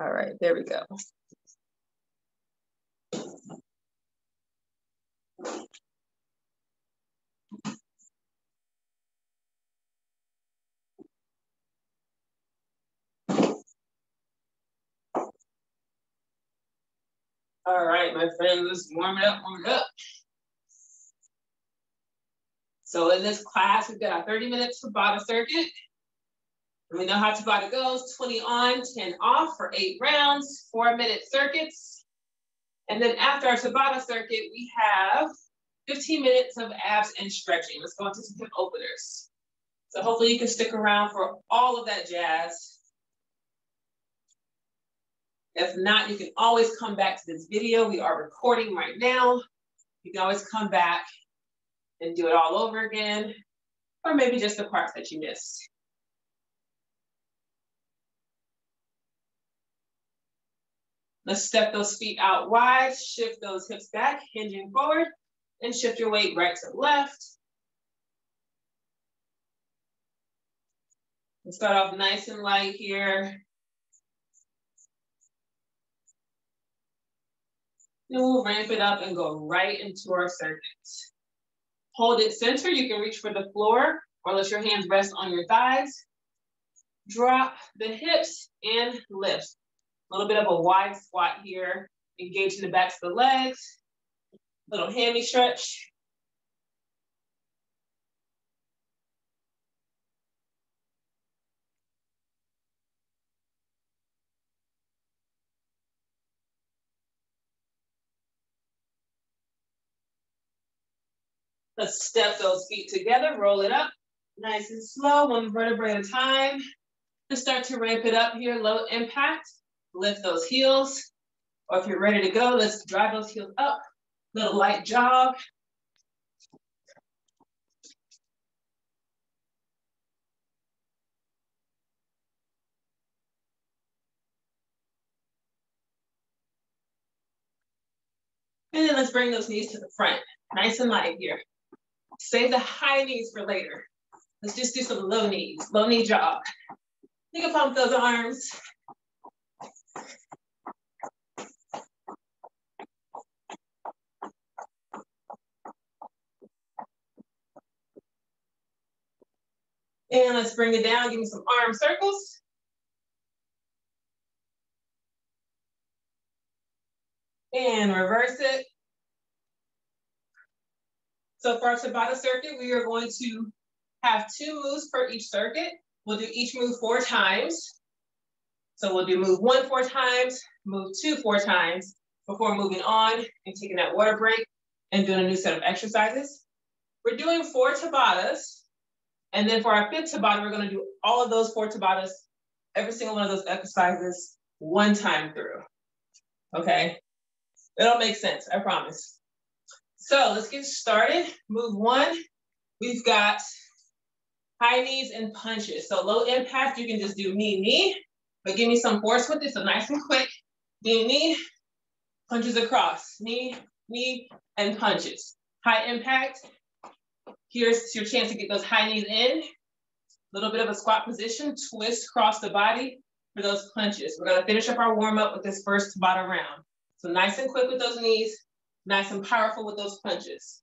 All right, there we go. All right, my friends, let's warm it up, warm it up. So in this class, we've got our 30-minute Tabata circuit. And we know how Tabata goes, 20 on, 10 off for 8 rounds, 4-minute circuits. And then after our Tabata circuit, we have 15 minutes of abs and stretching. Let's go into some hip openers. So hopefully you can stick around for all of that jazz. If not, you can always come back to this video. We are recording right now. You can always come back and do it all over again, or maybe just the parts that you missed. Let's step those feet out wide, shift those hips back, hinging forward, and shift your weight right to left. We'll start off nice and light here. Then we'll ramp it up and go right into our circuits. Hold it center. You can reach for the floor or let your hands rest on your thighs. Drop the hips and lift. A little bit of a wide squat here. Engaging the backs of the legs. Little hammy stretch. Let's step those feet together, roll it up, nice and slow, one vertebrae at a time. Let's start to ramp it up here, low impact, lift those heels. Or if you're ready to go, let's drive those heels up, little light jog. And then let's bring those knees to the front, nice and light here. Save the high knees for later. Let's just do some low knees, low knee jog. You can pump those arms. And let's bring it down, give me some arm circles. And reverse it. So for our Tabata circuit, we are going to have 2 moves per each circuit. We'll do each move 4 times. So we'll do move 1 4 times, move 2 4 times before moving on and taking that water break and doing a new set of exercises. We're doing 4 Tabatas. And then for our 5th Tabata, we're going to do all of those 4 Tabatas, every single one of those exercises, 1 time through. Okay? It'll make sense, I promise. So let's get started. Move 1, we've got high knees and punches. So low impact, you can just do knee, knee, but give me some force with it, so nice and quick. Knee, knee, punches across. Knee, knee, and punches. High impact, here's your chance to get those high knees in. A little bit of a squat position, twist across the body for those punches. We're gonna finish up our warm up with this first Tabata round. So nice and quick with those knees, nice and powerful with those punches.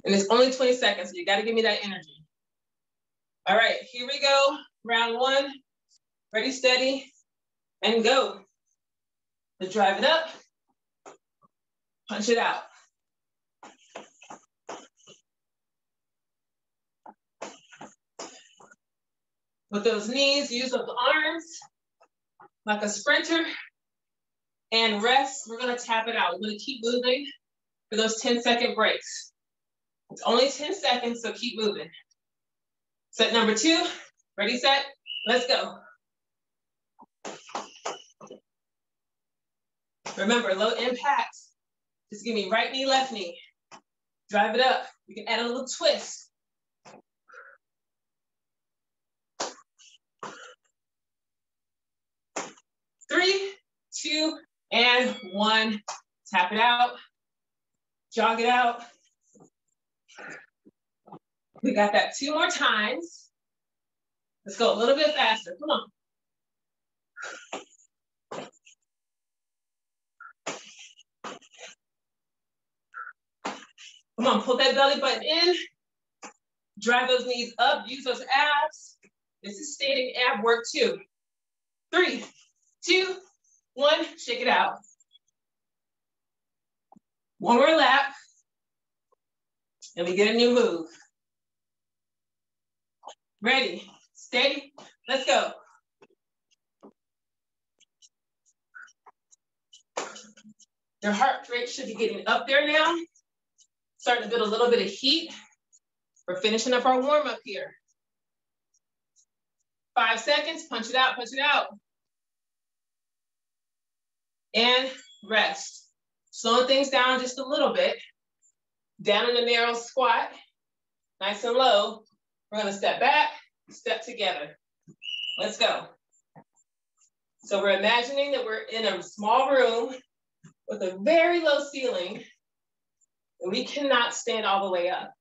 And it's only 20 seconds, so you gotta give me that energy. All right, here we go. Round 1, ready, steady, and go. Let's drive it up, punch it out. With those knees, use those arms like a sprinter, and rest. We're gonna tap it out. We're gonna keep moving for those 10-second breaks. It's only 10 seconds, so keep moving. Set number 2, ready, set, let's go. Remember, low impact. Just give me right knee, left knee. Drive it up. You can add a little twist. Three, 2, and 1. Tap it out. Jog it out. We got that 2 more times. Let's go a little bit faster. Come on. Come on, pull that belly button in. Drive those knees up, use those abs. This is standing ab work too. 3, 2, 1, shake it out. One more lap. And we get a new move. Ready, steady, let's go. Your heart rate should be getting up there now. Starting to build a little bit of heat. We're finishing up our warm up here. 5 seconds, punch it out, punch it out. And rest. Slowing things down just a little bit. Down in a narrow squat, nice and low. We're gonna step back, step together. Let's go. So we're imagining that we're in a small room with a very low ceiling, and we cannot stand all the way up.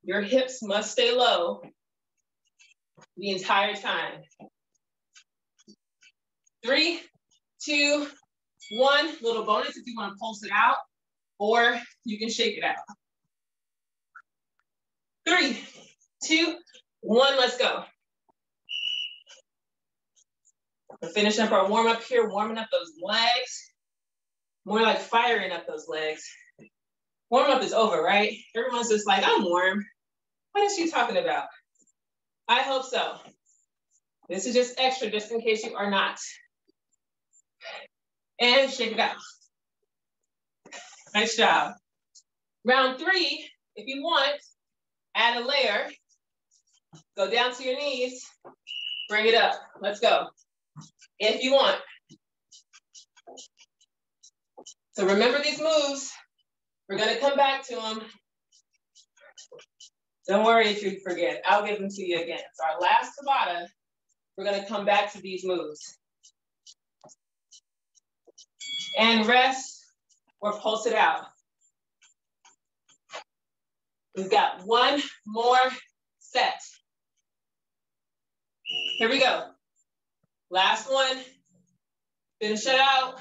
Your hips must stay low the entire time. 3, 2, 1. Little bonus if you want to pulse it out, or you can shake it out. 3, 2, 1, let's go. We're finishing up our warm up here, warming up those legs. More like firing up those legs. Warm up is over, right? Everyone's just like, I'm warm. What is she talking about? I hope so. This is just extra, just in case you are not. And shake it out. Nice job. Round 3, if you want, add a layer. Go down to your knees. Bring it up. Let's go. If you want. So remember these moves. We're going to come back to them. Don't worry if you forget. I'll give them to you again. So our last Tabata, we're going to come back to these moves. And rest or pulse it out. We've got one more set. Here we go. Last one. Finish it out.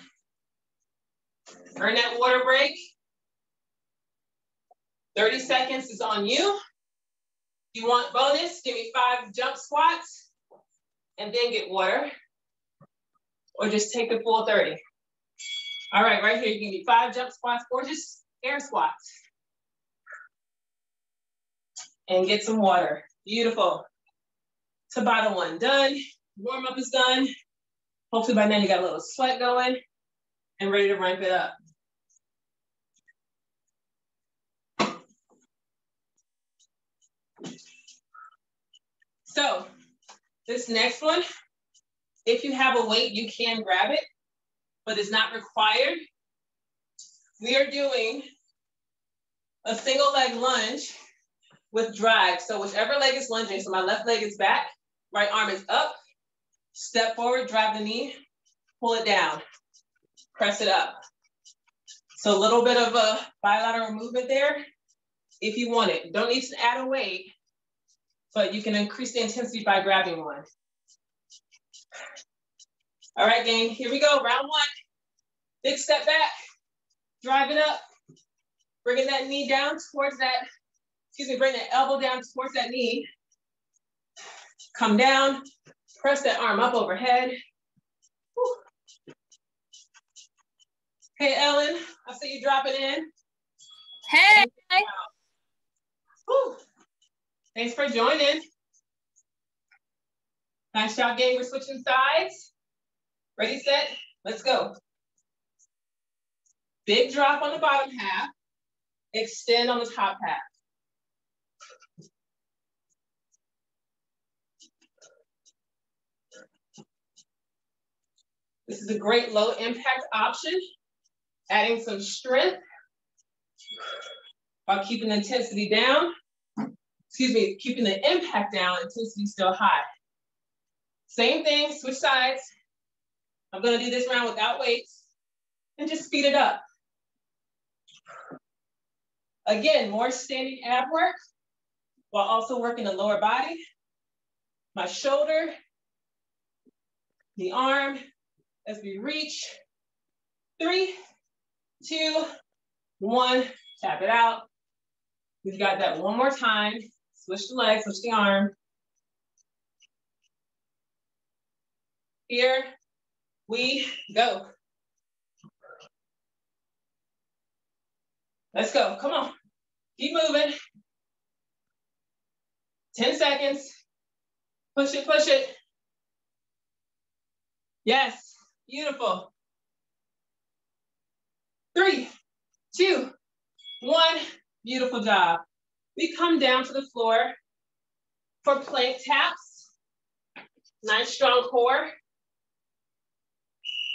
Earn that water break. 30 seconds is on you. If you want bonus, give me 5 jump squats and then get water. Or just take the full 30. All right, right here, you can do 5 jump squats or just air squats. And get some water. Beautiful. Tabata 1 done. Warm up is done. Hopefully by now you got a little sweat going and ready to ramp it up. So this next one, if you have a weight, you can grab it, but it's not required. We are doing a single leg lunge with drag. So whichever leg is lunging, so my left leg is back, right arm is up, step forward, drive the knee, pull it down, press it up. So a little bit of a bilateral movement there if you want it. You don't need to add a weight, but you can increase the intensity by grabbing one. All right, gang, here we go, round 1. Big step back, drive it up, bringing that knee down towards that, bring that elbow down towards that knee. Come down, press that arm up overhead. Whew. Hey, Ellen, I see you dropping in. Hey. Whew. Thanks for joining. Nice job, gang. We're switching sides. Ready, set, let's go. Big drop on the bottom half. Extend on the top half. This is a great low impact option. Adding some strength while keeping the intensity down. Keeping the impact down, intensity still high. Same thing, switch sides. I'm gonna do this round without weights and just speed it up. Again, more standing ab work while also working the lower body, my shoulder, the arm as we reach. 3, 2, 1, tap it out. We've got that one more time. Switch the leg, switch the arm. Here we go. Let's go, come on. Keep moving. 10 seconds. Push it, push it. Yes, beautiful. 3, 2, 1, beautiful job. We come down to the floor for plank taps. Nice strong core.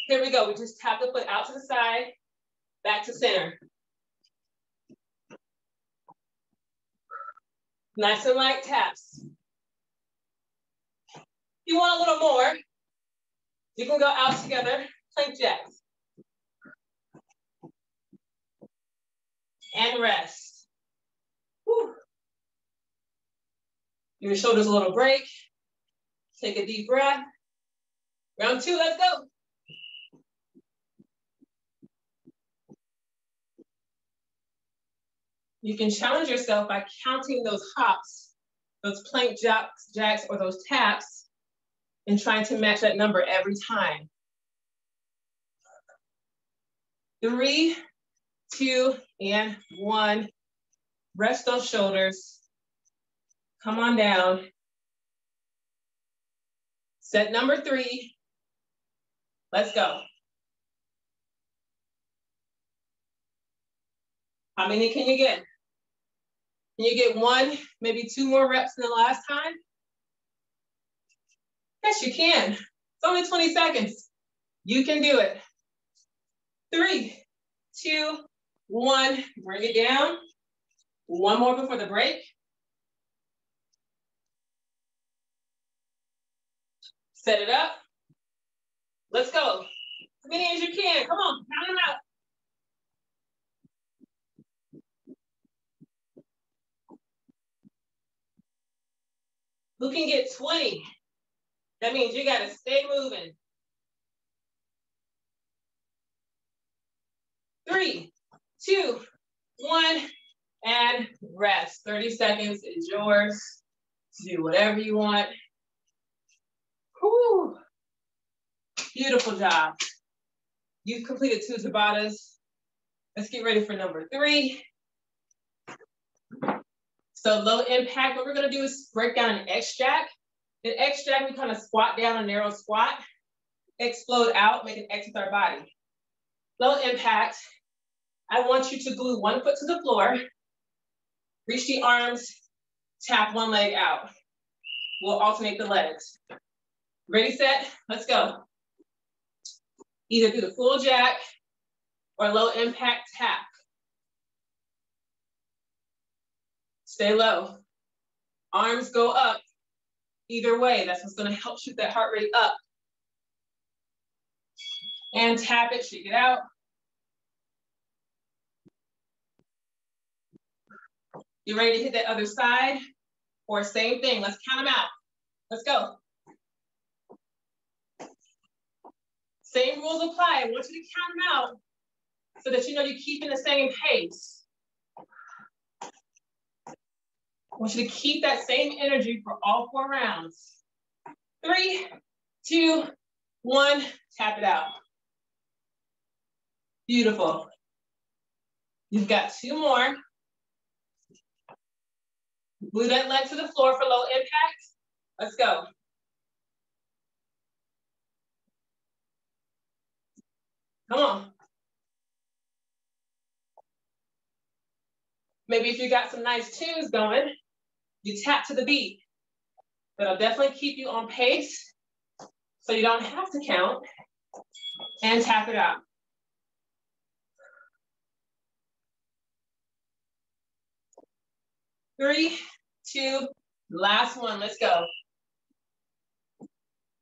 Here we go, we just tap the foot out to the side, back to center. Nice and light taps. If you want a little more, you can go out together, plank jacks. And rest. Whew. Give your shoulders a little break. Take a deep breath. Round 2, let's go. You can challenge yourself by counting those hops, those plank jacks or those taps, and trying to match that number every time. 3, 2, and 1. Rest those shoulders. Come on down. Set number 3. Let's go. How many can you get? Can you get 1, maybe 2 more reps than the last time? Yes, you can. It's only 20 seconds. You can do it. 3, 2, 1. Bring it down. 1 more before the break. Set it up. Let's go. As many as you can. Come on, count them out. Who can get 20? That means you gotta stay moving. 3, 2, 1, and rest. 30 seconds is yours to do whatever you want. Whew. Beautiful job. You've completed 2 Tabatas. Let's get ready for number 3. So low impact, what we're gonna do is break down an X jack. An X jack, we kind of squat down, a narrow squat, explode out, make an X with our body. Low impact, I want you to glue 1 foot to the floor, reach the arms, tap 1 leg out. We'll alternate the legs. Ready, set, let's go. Either do the full jack or low impact tap. Stay low. Arms go up. Either way, that's what's gonna help shoot that heart rate up. And tap it, shake it out. You ready to hit that other side? Or same thing, let's count them out. Let's go. Same rules apply. I want you to count them out so that you know you're keeping the same pace. I want you to keep that same energy for all 4 rounds. 3, 2, 1, tap it out. Beautiful. You've got 2 more. Glue that leg to the floor for low impact. Let's go. Come on. Maybe if you got some nice tunes going, you tap to the beat. That'll definitely keep you on pace so you don't have to count, and tap it out. Three, 2, last one, let's go.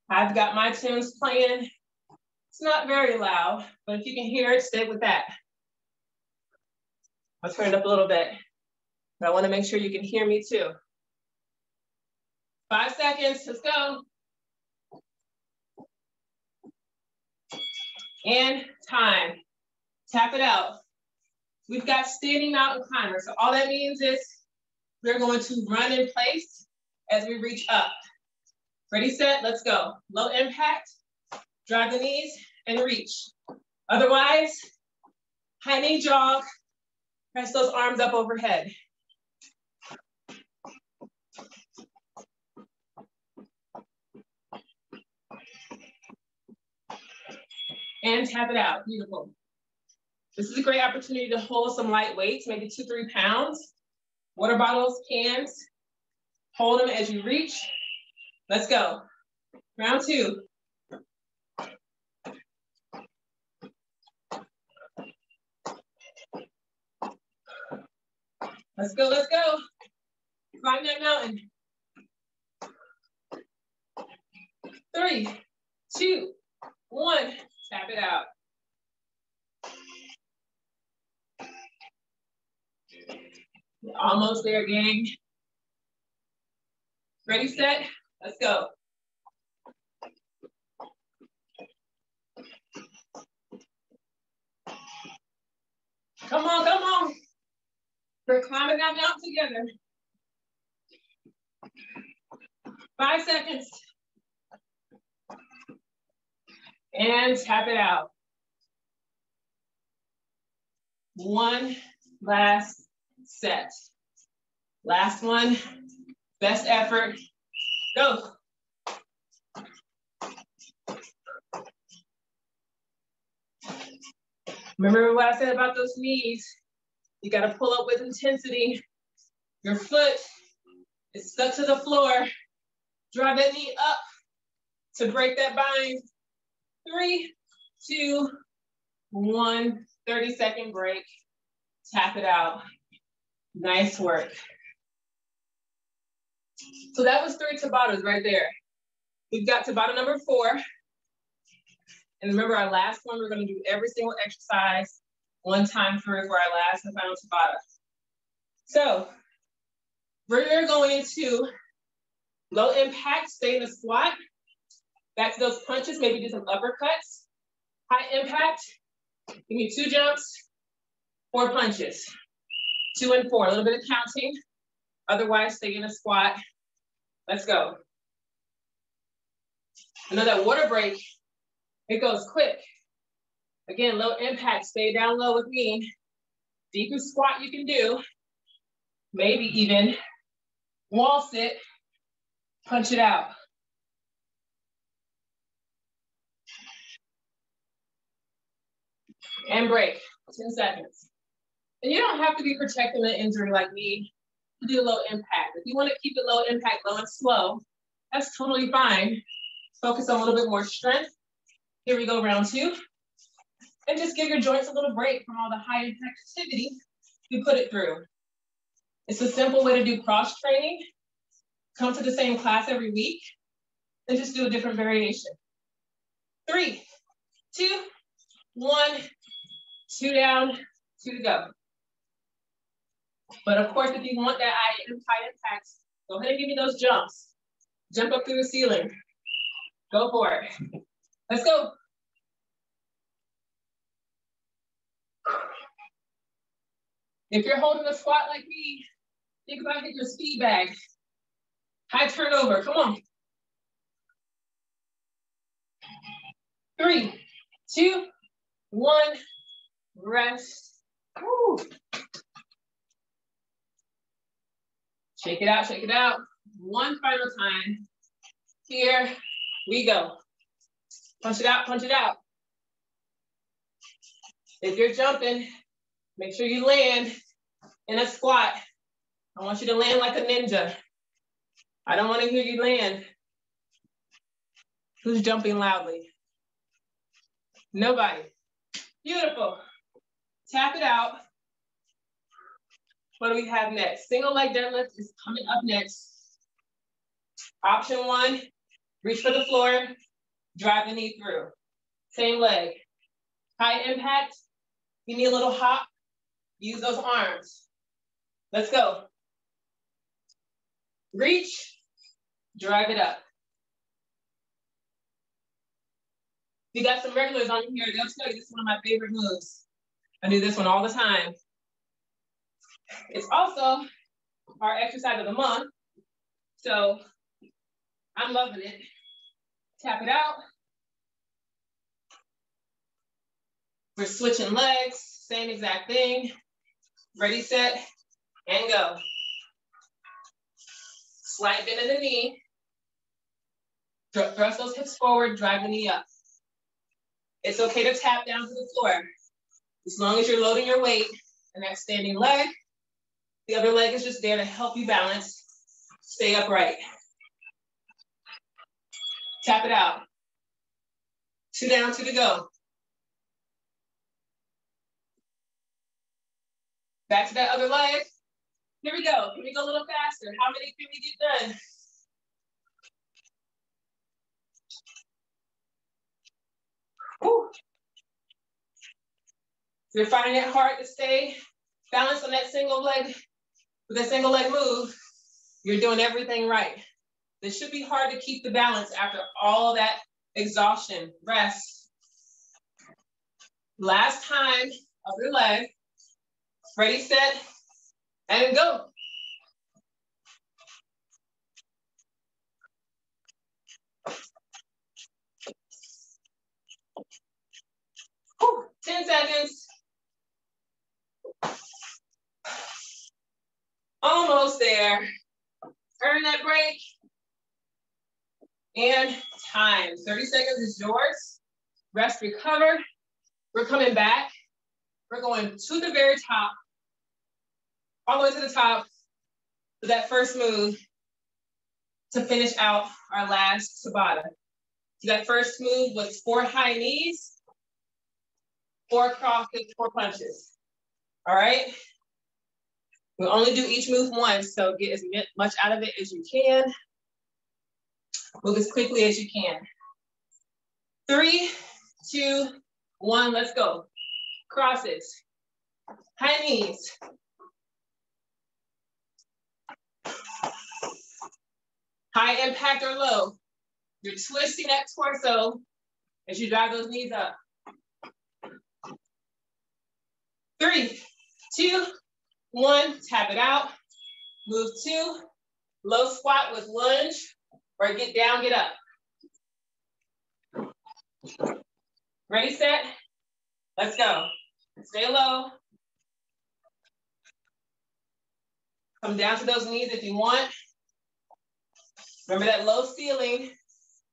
I've got my tunes playing. It's not very loud, but if you can hear it, stay with that. I'll turn it up a little bit, but I want to make sure you can hear me too. 5 seconds, let's go. And time. Tap it out. We've got standing mountain climber. So all that means is we're going to run in place as we reach up. Ready, set, let's go. Low impact, drive the knees and reach. Otherwise, high knee jog, press those arms up overhead. And tap it out, beautiful. This is a great opportunity to hold some light weights, maybe 2-3 pounds. Water bottles, cans, hold them as you reach. Let's go. Round 2. Let's go, let's go. Climb that mountain. 3, 2, 1. Tap it out. We're almost there, gang. Ready, set, let's go. Come on, come on. We're climbing that mountain together. 5 seconds. And tap it out. 1 last set. Last one, best effort, go. Remember what I said about those knees? You gotta pull up with intensity. Your foot is stuck to the floor. Drive that knee up to break that bind. 3, 2, 1, 30-second break. Tap it out. Nice work. So that was 3 Tabatas right there. We've got Tabata number 4. And remember our last one, we're gonna do every single exercise 1 time through for our last and final Tabata. So we're going into low impact, stay in the squat. Back to those punches, maybe do some uppercuts. High impact, give me 2 jumps, 4 punches. 2 and 4, a little bit of counting. Otherwise, stay in a squat. Let's go. I know that water break, it goes quick. Again, low impact, stay down low with me. Deepest squat you can do. Maybe even wall sit, punch it out. And break, 10 seconds. And you don't have to be protecting the injury like me to do low impact. If you want to keep it low impact, low and slow, that's totally fine. Focus on a little bit more strength. Here we go, round 2. And just give your joints a little break from all the high impact activity you put it through. It's a simple way to do cross training. Come to the same class every week and just do a different variation. 3, 2, 1, 2 down, 2 to go. But of course, if you want that high impact, go ahead and give me those jumps. Jump up through the ceiling. Go for it. Let's go. If you're holding a squat like me, think about getting your speed bag. High turnover, come on. 3, 2, 1, rest. Woo. Shake it out, shake it out. 1 final time. Here we go. Punch it out, punch it out. If you're jumping, make sure you land in a squat. I want you to land like a ninja. I don't want to hear you land. Who's jumping loudly? Nobody. Beautiful. Tap it out. What do we have next? Single leg deadlift is coming up next. Option 1, reach for the floor, drive the knee through. Same leg. High impact, you need a little hop, use those arms. Let's go. Reach, drive it up. You got some regulars on here, they'll tell you this is one of my favorite moves. I do this one all the time. It's also our exercise of the month. So I'm loving it. Tap it out. We're switching legs, same exact thing. Ready, set, and go. Slight bend in the knee. Thrust those hips forward, drive the knee up. It's okay to tap down to the floor. As long as you're loading your weight in that standing leg, the other leg is just there to help you balance. Stay upright. Tap it out. 2 down, 2 to go. Back to that other leg. Here we go. Can we go a little faster? How many can we get done? Whew. If you're finding it hard to stay balanced on that single leg, with that single leg move, you're doing everything right. This should be hard to keep the balance after all that exhaustion. Rest. Last time, other leg. Ready, set, and go. Whew. 10 seconds. Almost there. Earn that break. And time. 30 seconds is yours. Rest, recover. We're coming back. We're going to the very top. All the way to the top. For that first move to finish out our last Tabata. So that first move was 4 high knees, 4 cross kicks, 4 punches. All right? We'll only do each move once, so get as much out of it as you can. Move as quickly as you can. 3, 2, 1, let's go. Crosses, high knees. High impact or low. You're twisting that torso as you drive those knees up. 3, 2, 1, tap it out. Move 2, low squat with lunge, or get down, get up. Ready, set, let's go. Stay low. Come down to those knees if you want. Remember that low ceiling.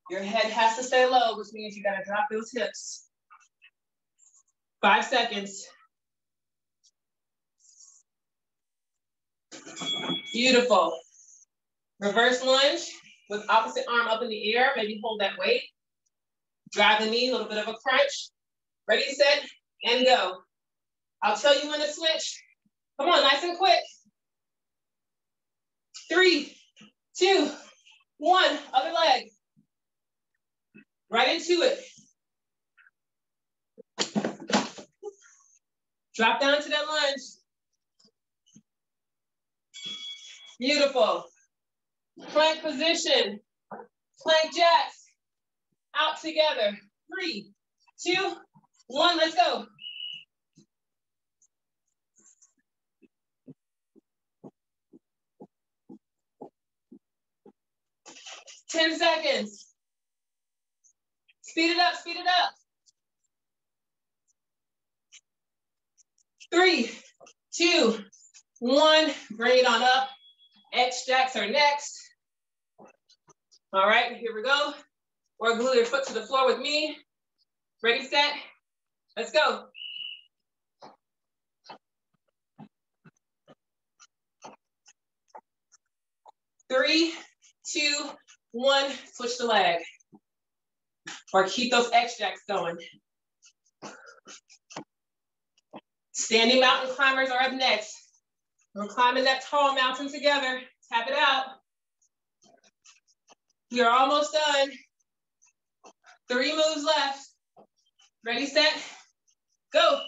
Your head has to stay low, which means you gotta drop those hips. 5 seconds. Beautiful. Reverse lunge with opposite arm up in the air. Maybe hold that weight. Drive the knee, a little bit of a crunch. Ready, set, and go. I'll tell you when to switch. Come on, nice and quick. 3, 2, 1, other leg. Right into it. Drop down to that lunge. Beautiful. Plank position. Plank jacks. Out together. 3, 2, 1, let's go. Ten seconds. Speed it up, speed it up. 3, 2, 1, bring it on up. X jacks are next. All right, here we go. Or glue your foot to the floor with me. Ready, set, let's go. Three, 2, 1, switch the leg. Or keep those X jacks going. Standing mountain climbers are up next. We're climbing that tall mountain together. Tap it out. We are almost done. 3 moves left. Ready, set, go.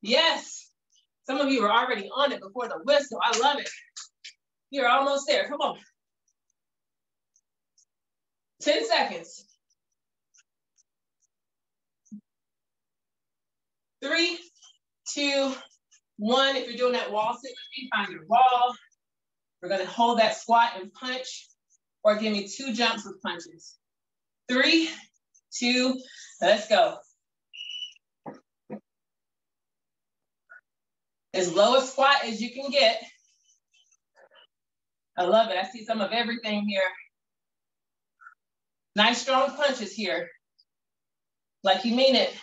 Yes. Some of you are already on it before the whistle. I love it. You're almost there. Come on. 10 seconds. 3, 2, 1. If you're doing that wall sit with me, find your wall. We're gonna hold that squat and punch, or give me 2 jumps with punches. 3, 2, let's go. As low a squat as you can get. I love it. I see some of everything here. Nice strong punches here. Like you mean it.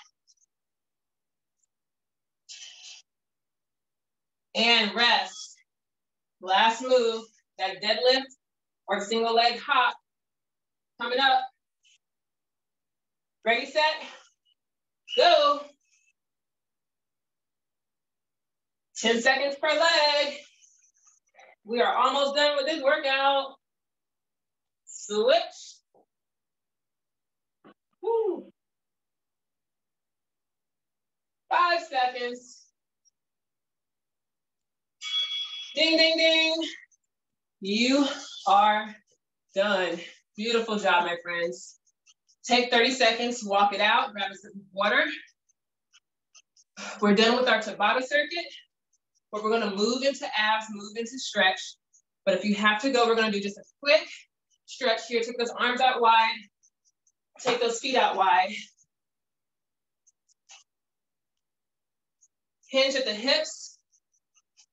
And rest. Last move, that deadlift or single leg hop. Coming up. Ready, set, go. 10 seconds per leg. We are almost done with this workout. Switch. Woo. 5 seconds. Ding, ding, ding. You are done. Beautiful job, my friends. Take 30 seconds to walk it out, grab a sip of water. We're done with our Tabata circuit, but we're gonna move into abs, move into stretch. But if you have to go, we're gonna do just a quick stretch here. Take those arms out wide, take those feet out wide. Hinge at the hips,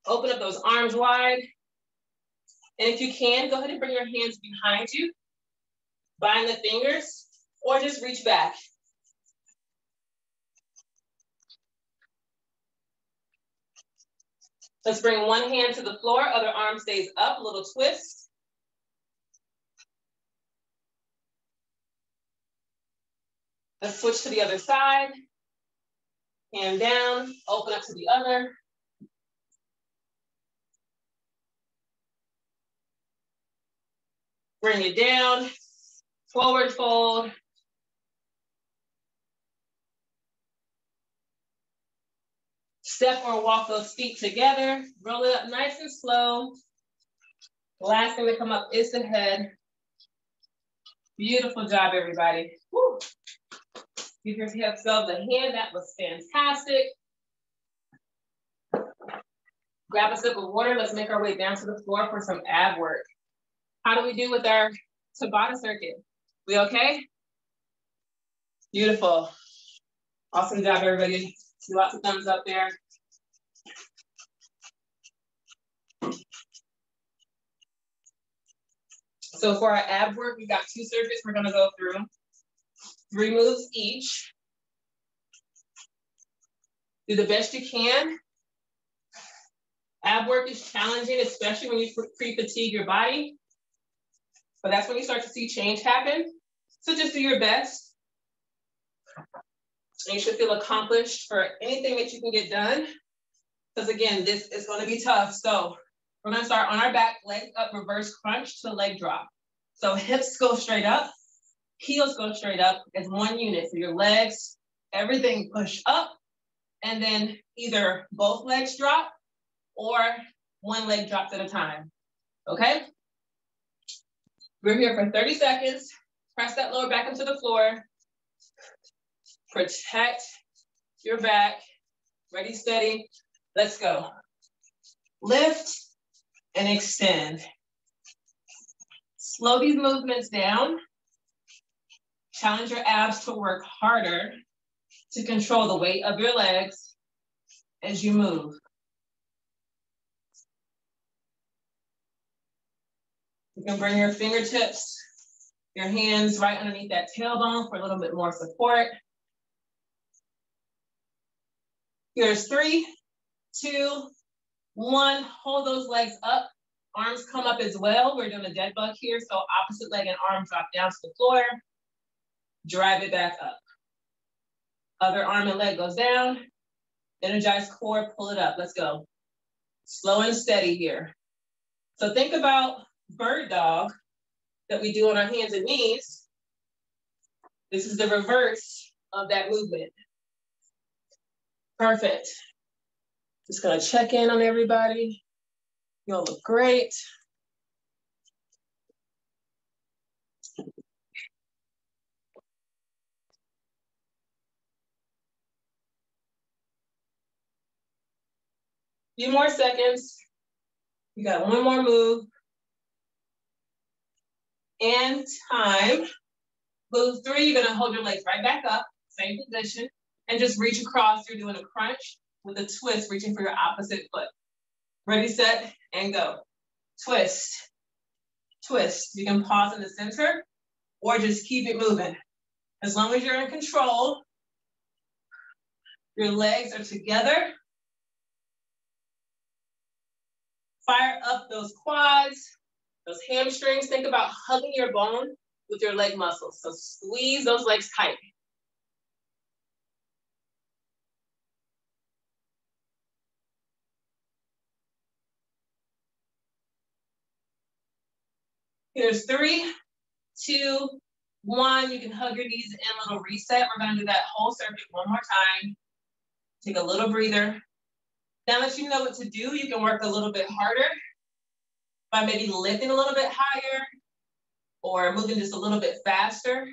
open up those arms wide. And if you can, go ahead and bring your hands behind you, bind the fingers, or just reach back. Let's bring one hand to the floor, other arm stays up, a little twist. Let's switch to the other side. Hand down, open up to the other. Bring it down, forward fold. Step or walk those feet together. Roll it up nice and slow. The last thing to come up is the head. Beautiful job, everybody. Woo. Give yourself a hand. That was fantastic. Grab a sip of water. Let's make our way down to the floor for some ab work. How do we do with our Tabata circuit? We okay? Beautiful. Awesome job, everybody. See lots of thumbs up there. So for our ab work, we've got 2 circuits we're gonna go through. 3 moves each. Do the best you can. Ab work is challenging, especially when you pre-fatigue your body. But that's when you start to see change happen. So just do your best. And you should feel accomplished for anything that you can get done. Because again, this is gonna be tough. So we're gonna start on our back, legs up, reverse crunch to leg drop. So hips go straight up, heels go straight up as one unit. So your legs, everything push up, and then either both legs drop or one leg drops at a time, okay? We're here for 30 seconds. Press that lower back into the floor. Protect your back. Ready, steady, let's go. Lift and extend. Slow these movements down. Challenge your abs to work harder to control the weight of your legs as you move. You can bring your fingertips, your hands right underneath that tailbone for a little bit more support. Here's 3, 2, 1. Hold those legs up. Arms come up as well. We're doing a dead bug here, so opposite leg and arm drop down to the floor. Drive it back up. Other arm and leg goes down. Energize core, pull it up. Let's go. Slow and steady here. So think about bird dog that we do on our hands and knees. This is the reverse of that movement. Perfect. Just gonna check in on everybody. You'll look great. Few more seconds. You got one more move. And time. Move 3, you're gonna hold your legs right back up, same position, and just reach across. You're doing a crunch with a twist, reaching for your opposite foot. Ready, set, and go. Twist, twist. You can pause in the center or just keep it moving. As long as you're in control, your legs are together. Fire up those quads, those hamstrings. Think about hugging your bone with your leg muscles. So squeeze those legs tight. Here's 3, 2, 1. You can hug your knees in, little reset. We're gonna do that whole circuit one more time. Take a little breather. Now that you know what to do, you can work a little bit harder by maybe lifting a little bit higher or moving just a little bit faster.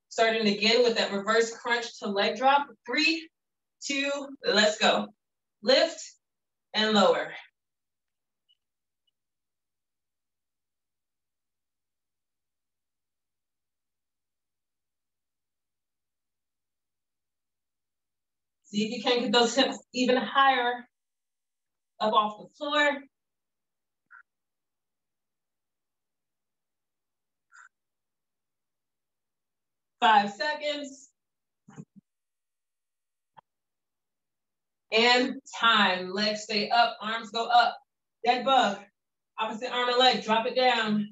Starting again with that reverse crunch to leg drop. 3, 2, let's go. Lift and lower. See if you can get those hips even higher up off the floor. Five seconds. And time. Legs stay up, arms go up. Dead bug. Opposite arm and leg, drop it down.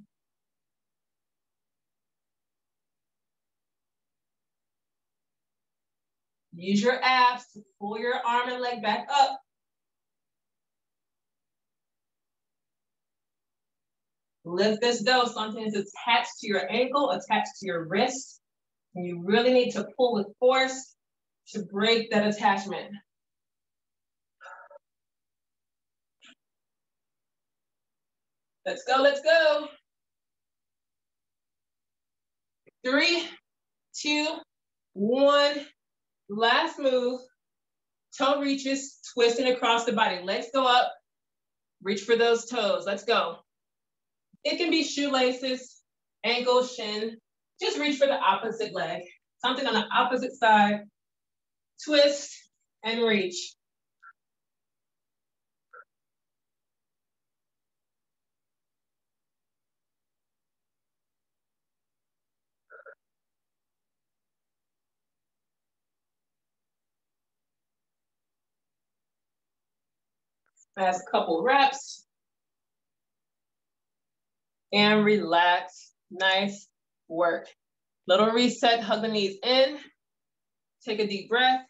Use your abs to pull your arm and leg back up. Lift this though. Something is attached to your ankle, attached to your wrist. And you really need to pull with force to break that attachment. Let's go, let's go. 3, 2, 1. Last move. Toe reaches, twisting across the body. Legs go up. Reach for those toes. Let's go. It can be shoelaces, ankle, shin. Just reach for the opposite leg. Something on the opposite side. Twist and reach. Last couple reps. And relax. Nice work. Little reset, hug the knees in. Take a deep breath.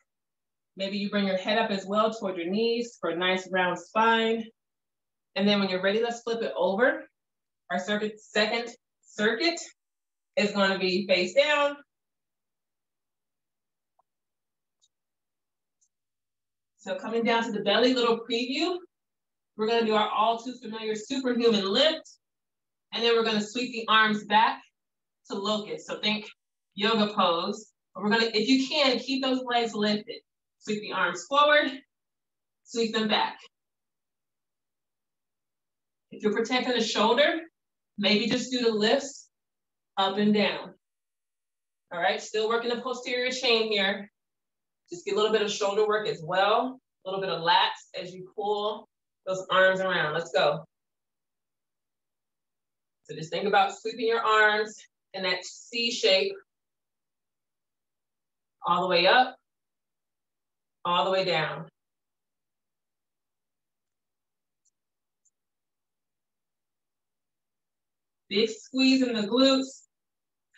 Maybe you bring your head up as well toward your knees for a nice round spine. And then when you're ready, let's flip it over. Our second circuit is going to be face down. So coming down to the belly, little preview. We're going to do our all too familiar superhuman lift. And then we're going to sweep the arms back to locust. So think yoga pose. We're going to, if you can, keep those legs lifted. Sweep the arms forward, sweep them back. If you're protecting the shoulder, maybe just do the lifts up and down. All right, still working the posterior chain here. Just get a little bit of shoulder work as well. A little bit of lats as you pull those arms around. Let's go. So just think about sweeping your arms in that C shape. All the way up, all the way down. Big squeeze in the glutes.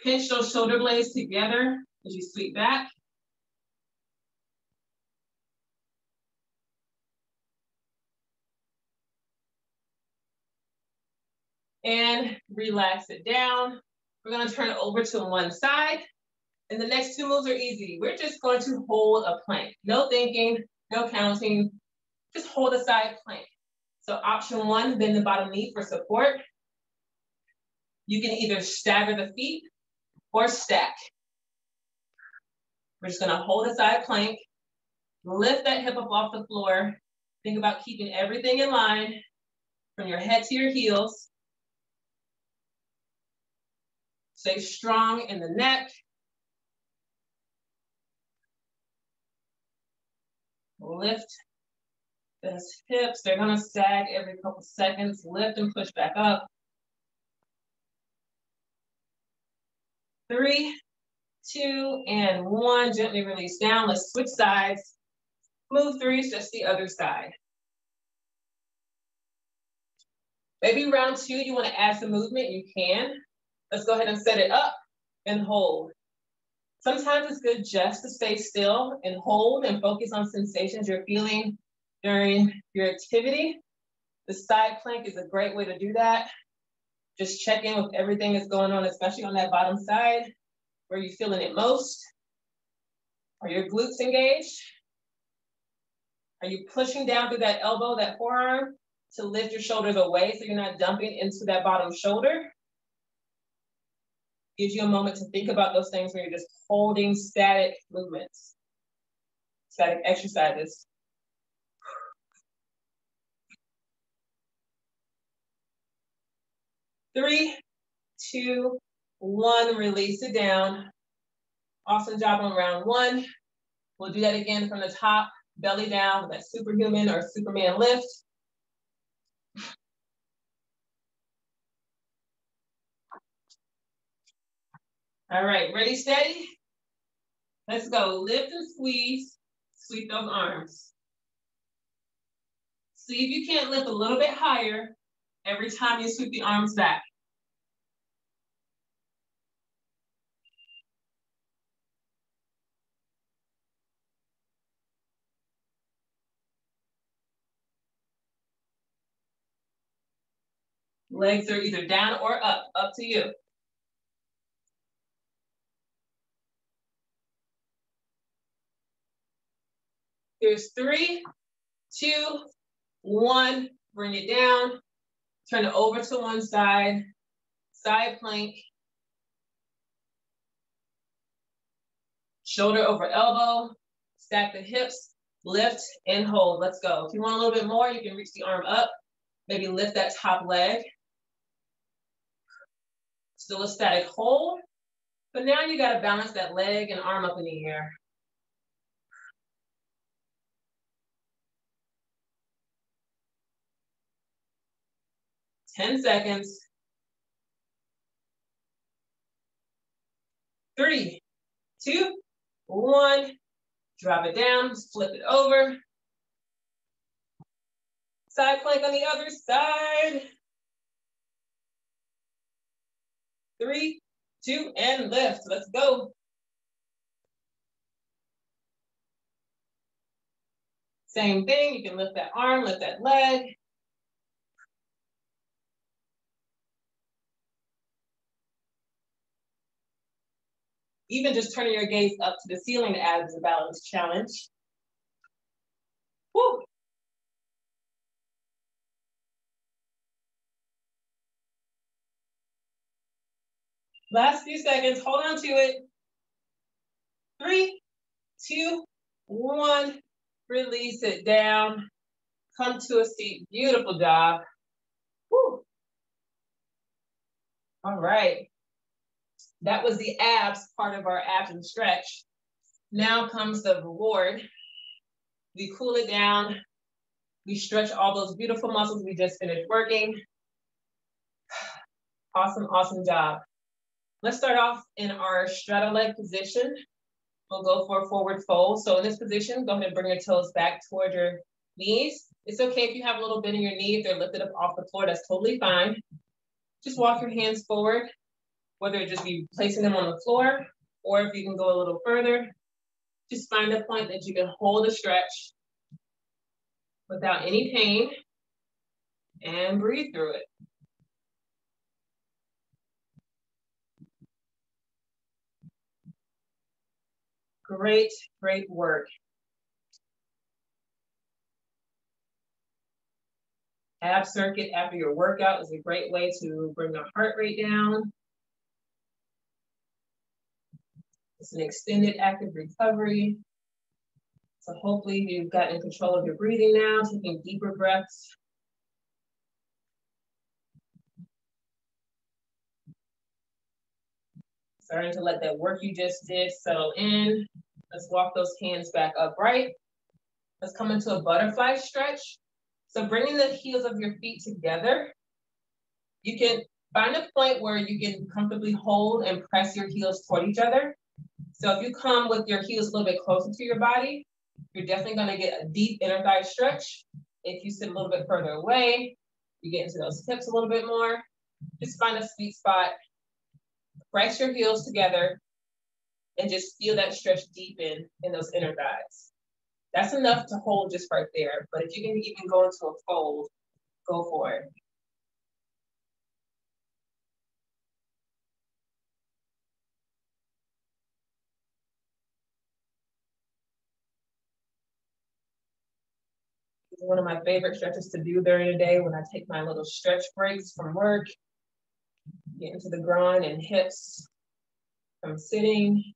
Pinch those shoulder blades together as you sweep back. And relax it down. We're gonna turn it over to one side. And the next 2 moves are easy. We're just going to hold a plank. No thinking, no counting, just hold a side plank. So option 1, bend the bottom knee for support. You can either stagger the feet or stack. We're just gonna hold a side plank, lift that hip up off the floor, Think about keeping everything in line from your head to your heels. Stay strong in the neck. Lift the hips. They're gonna sag every couple seconds. Lift and push back up. 3, 2, and 1. Gently release down. Let's switch sides. Move 3, just the other side. Maybe round 2, you want to add some movement, you can. Let's go ahead and set it up and hold. Sometimes it's good just to stay still and hold and focus on sensations you're feeling during your activity. The side plank is a great way to do that. Just check in with everything that's going on, especially on that bottom side. Where are you feeling it most? Are your glutes engaged? Are you pushing down through that elbow, that forearm, to lift your shoulders away so you're not dumping into that bottom shoulder? Gives you a moment to think about those things where you're just holding static movements, static exercises. Three, 2, 1, release it down. Awesome job on round 1. We'll do that again from the top, belly down with that superhuman or Superman lift. All right, ready, steady? Let's go. Lift and squeeze. Sweep those arms. See if you can't lift a little bit higher every time you sweep the arms back. Legs are either down or up to you. Here's 3, 2, 1, bring it down, turn it over to one side, side plank, shoulder over elbow, stack the hips, lift and hold. Let's go. If you want a little bit more, you can reach the arm up, maybe lift that top leg. Still a static hold, but now you gotta balance that leg and arm up in the air. Ten seconds. 3, 2, 1. Drop it down, flip it over. Side plank on the other side. 3, 2, and lift. Let's go. Same thing, you can lift that arm, lift that leg. Even just turning your gaze up to the ceiling to add as a balance challenge. Woo. Last few seconds, hold on to it. 3, 2, 1, release it down. Come to a seat, beautiful job. Woo. All right. That was the abs part of our abs and stretch. Now comes the reward. We cool it down. We stretch all those beautiful muscles we just finished working. Awesome, awesome job. Let's start off in our straddle leg position. We'll go for a forward fold. So in this position, go ahead and bring your toes back toward your knees. It's okay if you have a little bend in your knee, if they're lifted up off the floor, that's totally fine. Just walk your hands forward, whether it just be placing them on the floor, or if you can go a little further, just find a point that you can hold a stretch without any pain and breathe through it. Great, great work. Ab circuit after your workout is a great way to bring the heart rate down. It's an extended active recovery. So hopefully you've gotten control of your breathing now, taking deeper breaths. Starting to let that work you just did settle in. Let's walk those hands back upright. Let's come into a butterfly stretch. So bringing the heels of your feet together, you can find a point where you can comfortably hold and press your heels toward each other. So if you come with your heels a little bit closer to your body, you're definitely gonna get a deep inner thigh stretch. If you sit a little bit further away, you get into those hips a little bit more. Just find a sweet spot, press your heels together, and just feel that stretch deepen in those inner thighs. That's enough to hold just right there, but if you can even go into a fold, go for it. It's one of my favorite stretches to do during the day when I take my little stretch breaks from work. Get into the groin and hips from sitting.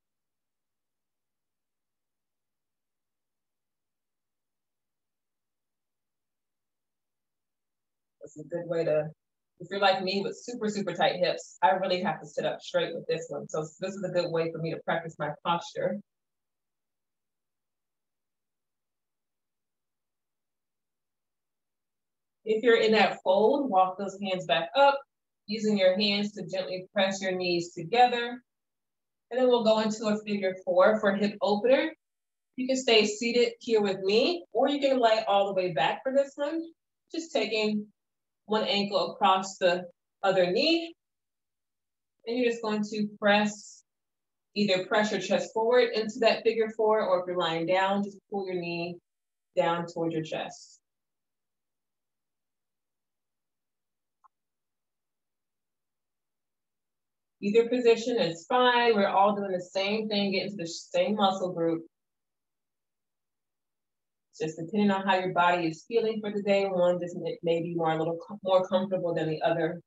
It's a good way to, if you're like me with super, super tight hips, I really have to sit up straight with this one. So this is a good way for me to practice my posture. If you're in that fold, walk those hands back up, using your hands to gently press your knees together. And then we'll go into a figure 4 for hip opener. You can stay seated here with me, or you can lay all the way back for this one. Just taking one ankle across the other knee. And you're just going to either press your chest forward into that figure 4, or if you're lying down, just pull your knee down towards your chest. Either position is fine. We're all doing the same thing, getting to the same muscle group. Just depending on how your body is feeling for the day, one just may be a little more comfortable than the other.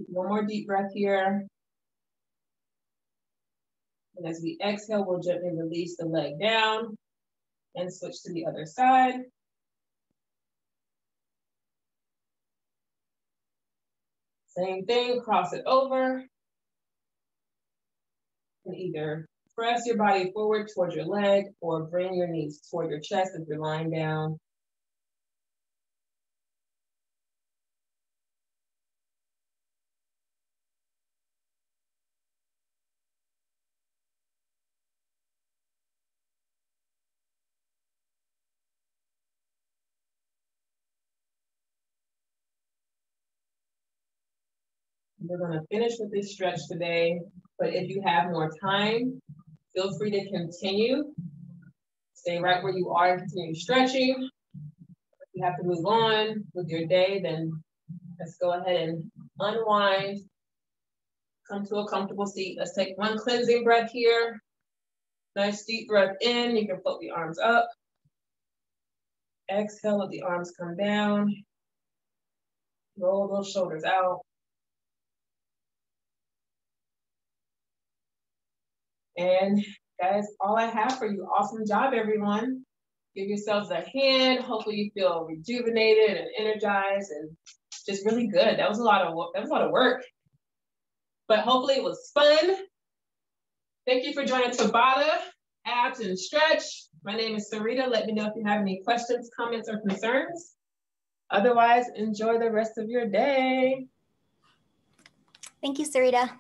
One more deep breath here. And as we exhale, we'll gently release the leg down and switch to the other side. Same thing, cross it over. And either press your body forward towards your leg or bring your knees toward your chest if you're lying down. We're going to finish with this stretch today, but if you have more time, feel free to continue. Stay right where you are and continue stretching. If you have to move on with your day, then let's go ahead and unwind. Come to a comfortable seat. Let's take one cleansing breath here. Nice deep breath in. You can float the arms up. Exhale, let the arms come down. Roll those shoulders out. And that is all I have for you. Awesome job, everyone. Give yourselves a hand. Hopefully you feel rejuvenated and energized and just really good. That was a lot of work. But hopefully it was fun. Thank you for joining Tabata, Abs and Stretch. My name is Sarita. Let me know if you have any questions, comments, or concerns. Otherwise, enjoy the rest of your day. Thank you, Sarita.